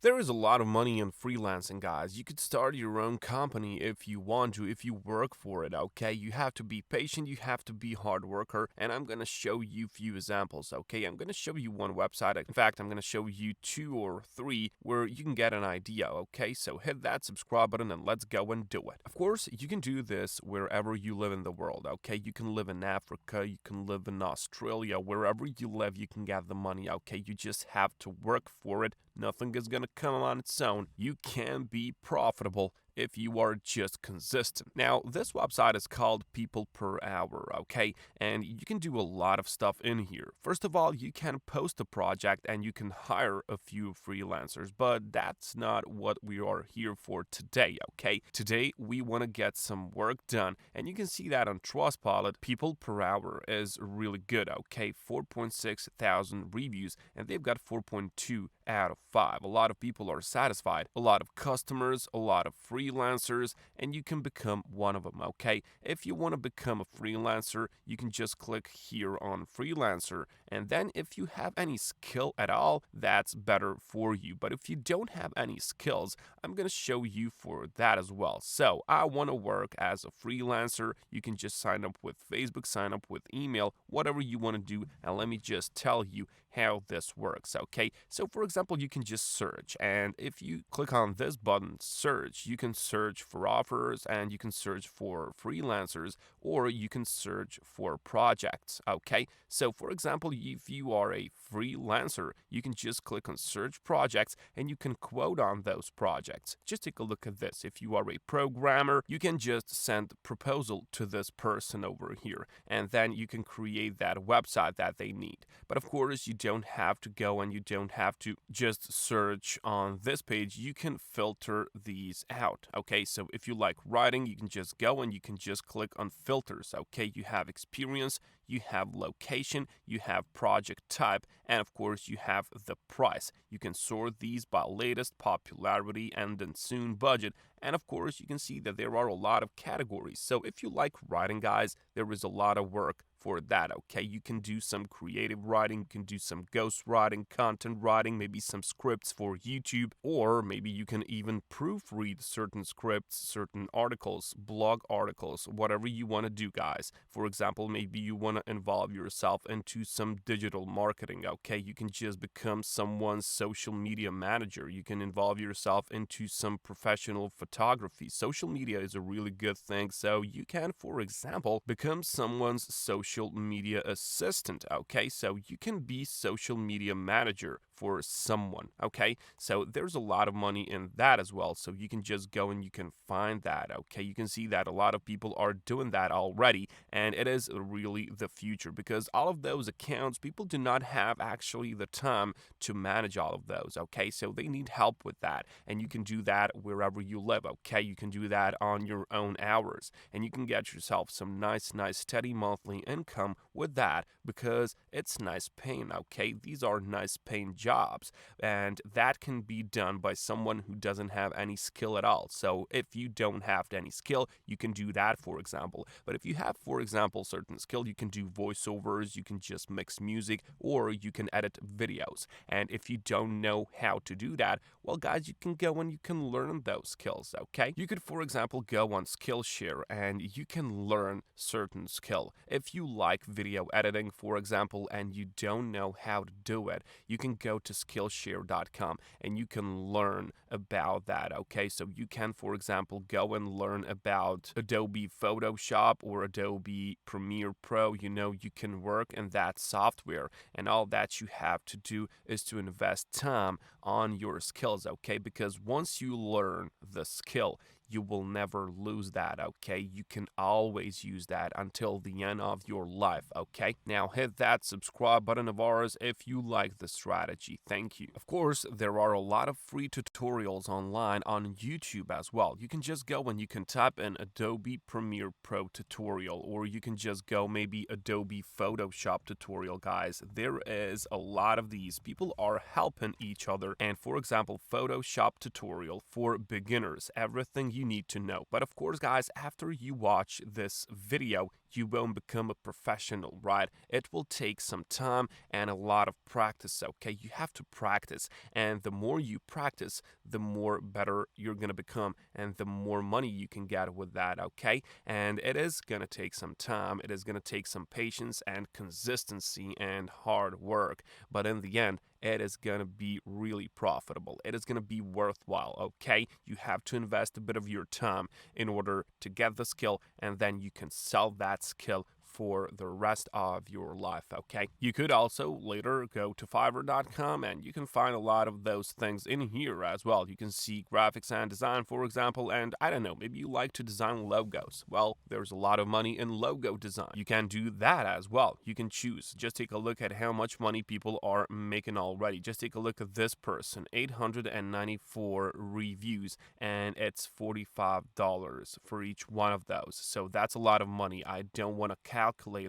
There is a lot of money in freelancing, guys. You could start your own company if you want to, if you work for it, okay? You have to be patient, you have to be hard worker, and I'm gonna show you a few examples, okay? I'm gonna show you one website. In fact, I'm gonna show you two or three where you can get an idea, okay? So hit that subscribe button and let's go and do it. Of course, you can do this wherever you live in the world, okay? You can live in Africa, you can live in Australia, wherever you live, you can get the money, okay? You just have to work for it. Nothing is going to come on its own. You can be profitable if you are just consistent. Now, this website is called People Per Hour, okay? And you can do a lot of stuff in here. First of all, you can post a project and you can hire a few freelancers, but that's not what we are here for today, okay? Today, we want to get some work done, and you can see that on Trustpilot. People Per Hour is really good, okay? 4.6 thousand reviews, and they've got 4.2 out of 5. A lot of people are satisfied, a lot of customers, a lot of freelancers, and you can become one of them, okay? If you want to become a freelancer, you can just click here on freelancer, and then if you have any skill at all, that's better for you. But if you don't have any skills, I'm going to show you for that as well. So I want to work as a freelancer. You can just sign up with Facebook, sign up with email, whatever you want to do, and let me just tell you how this works, okay? So for example, you can just search, and if you click on this button, search, you can search for offers and you can search for freelancers, or you can search for projects, okay? So for example, if you are a freelancer, you can just click on search projects and you can quote on those projects. Just take a look at this. If you are a programmer, you can just send proposal to this person over here, and then you can create that website that they need. But of course, you don't have to go and you don't have to just search on this page. You can filter these out, okay? So if you like writing, you can just go and you can just click on filters, okay? You have experience, you have location, you have project type, and of course, you have the price. You can sort these by latest popularity and then soon budget. And of course, you can see that there are a lot of categories. So if you like writing, guys, there is a lot of work for that, okay? You can do some creative writing, you can do some ghost writing, content writing, maybe some scripts for YouTube, or maybe you can even proofread certain scripts, certain articles, blog articles, whatever you want to do, guys. For example, maybe you want to involve yourself into some digital marketing, okay? You can just become someone's social media manager. You can involve yourself into some professional photography. Social media is a really good thing, so you can, for example, become someone's social media assistant, okay? So you can be social media manager for someone, okay? So there's a lot of money in that as well. So you can just go and you can find that, okay? You can see that a lot of people are doing that already, and it is really the future because all of those accounts, people do not have actually the time to manage all of those, okay? So they need help with that, and you can do that wherever you live, okay? You can do that on your own hours, and you can get yourself some nice, steady monthly income with that because it's nice paying, okay? These are nice paying jobs, and that can be done by someone who doesn't have any skill at all. So if you don't have any skill, you can do that, for example. But if you have, for example, certain skill, you can do voiceovers, you can just mix music, or you can edit videos. And if you don't know how to do that, well, guys, you can go and you can learn those skills, okay? You could, for example, go on Skillshare and you can learn certain skill. If you like video editing, for example, and you don't know how to do it, you can go to Skillshare.com and you can learn about that, okay? So you can, for example, go and learn about Adobe Photoshop or Adobe Premiere Pro. You know, you can work in that software, and all that you have to do is to invest time on your skills, okay? Because once you learn the skill, you will never lose that, okay? You can always use that until the end of your life, okay? Now hit that subscribe button of ours if you like the strategy. Thank you. Of course, there are a lot of free tutorials online on YouTube as well. You can just go and you can type in Adobe Premiere Pro tutorial, or you can just go maybe Adobe Photoshop tutorial, guys. There is a lot of these. People are helping each other. And for example, Photoshop tutorial for beginners, everything you need to know. But of course, guys, after you watch this video, you won't become a professional, right? It will take some time and a lot of practice, okay? You have to practice, and the more you practice, the more better you're gonna become, and the more money you can get with that, okay? And it is gonna take some time, it is gonna take some patience and consistency and hard work, but in the end, it is going to be really profitable. It is going to be worthwhile, okay? You have to invest a bit of your time in order to get the skill, and then you can sell that skill for the rest of your life, okay? You could also later go to Fiverr.com and you can find a lot of those things in here as well. You can see graphics and design, for example, and I don't know, maybe you like to design logos. Well, there's a lot of money in logo design. You can do that as well. You can choose. Just take a look at how much money people are making already. Just take a look at this person, 894 reviews, and it's $45 for each one of those. So that's a lot of money. I don't want to calculate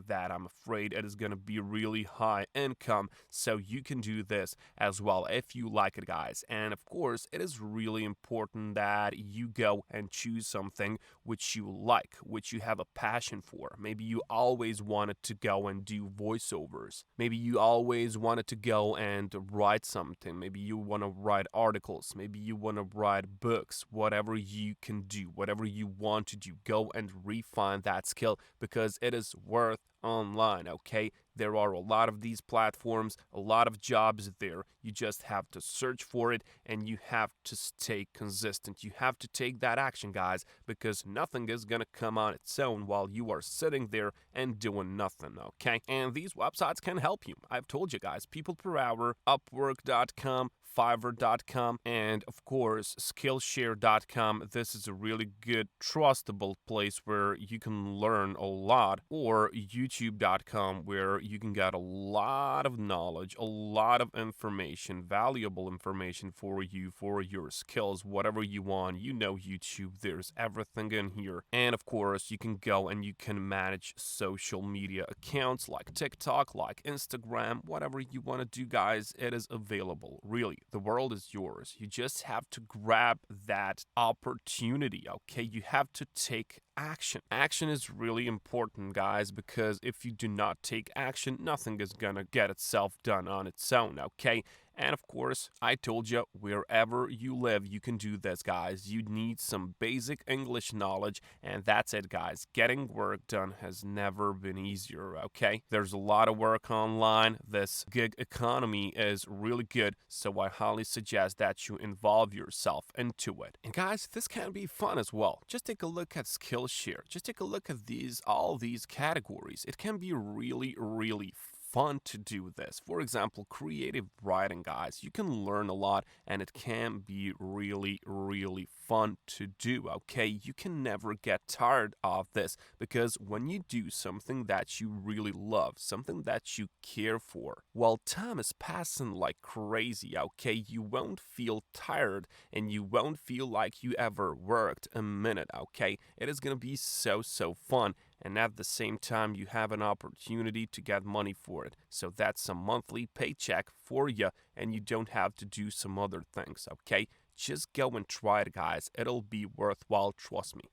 that. I'm afraid it is going to be really high income. So you can do this as well if you like it, guys. And of course, it is really important that you go and choose something which you like, which you have a passion for. Maybe you always wanted to go and do voiceovers. Maybe you always wanted to go and write something. Maybe you want to write articles. Maybe you want to write books. Whatever you can do, whatever you want to do, go and refine that skill because it is worth online, okay? There are a lot of these platforms, a lot of jobs there. You just have to search for it and you have to stay consistent. You have to take that action, guys, because nothing is going to come on its own while you are sitting there and doing nothing, okay? And these websites can help you. I've told you guys, People Per Hour, Upwork.com, Fiverr.com, and of course Skillshare.com. This is a really good, trustable place where you can learn a lot, or YouTube.com, where you can get a lot of knowledge, a lot of information, valuable information for you, for your skills, whatever you want. You know YouTube, there's everything in here. And of course, you can go and you can manage social media accounts like TikTok, like Instagram, whatever you want to do, guys, it is available. Really, the world is yours. You just have to grab that opportunity, okay? You have to take action. Action is really important, guys, because if you do not take action, nothing is gonna get itself done on its own, okay? And of course, I told you, wherever you live, you can do this, guys. You need some basic English knowledge, and that's it, guys. Getting work done has never been easier, okay? There's a lot of work online. This gig economy is really good, so I highly suggest that you involve yourself into it. And guys, this can be fun as well. Just take a look at Skillshare. Just take a look at all these categories. It can be really, really fun to do this. For example, creative writing, guys. You can learn a lot and it can be really, really fun to do, okay? You can never get tired of this because when you do something that you really love, something that you care for, well, time is passing like crazy, okay? You won't feel tired and you won't feel like you ever worked a minute, okay? It is gonna be so fun. And at the same time, you have an opportunity to get money for it. So that's a monthly paycheck for you, and you don't have to do some other things, okay? Just go and try it, guys. It'll be worthwhile, trust me.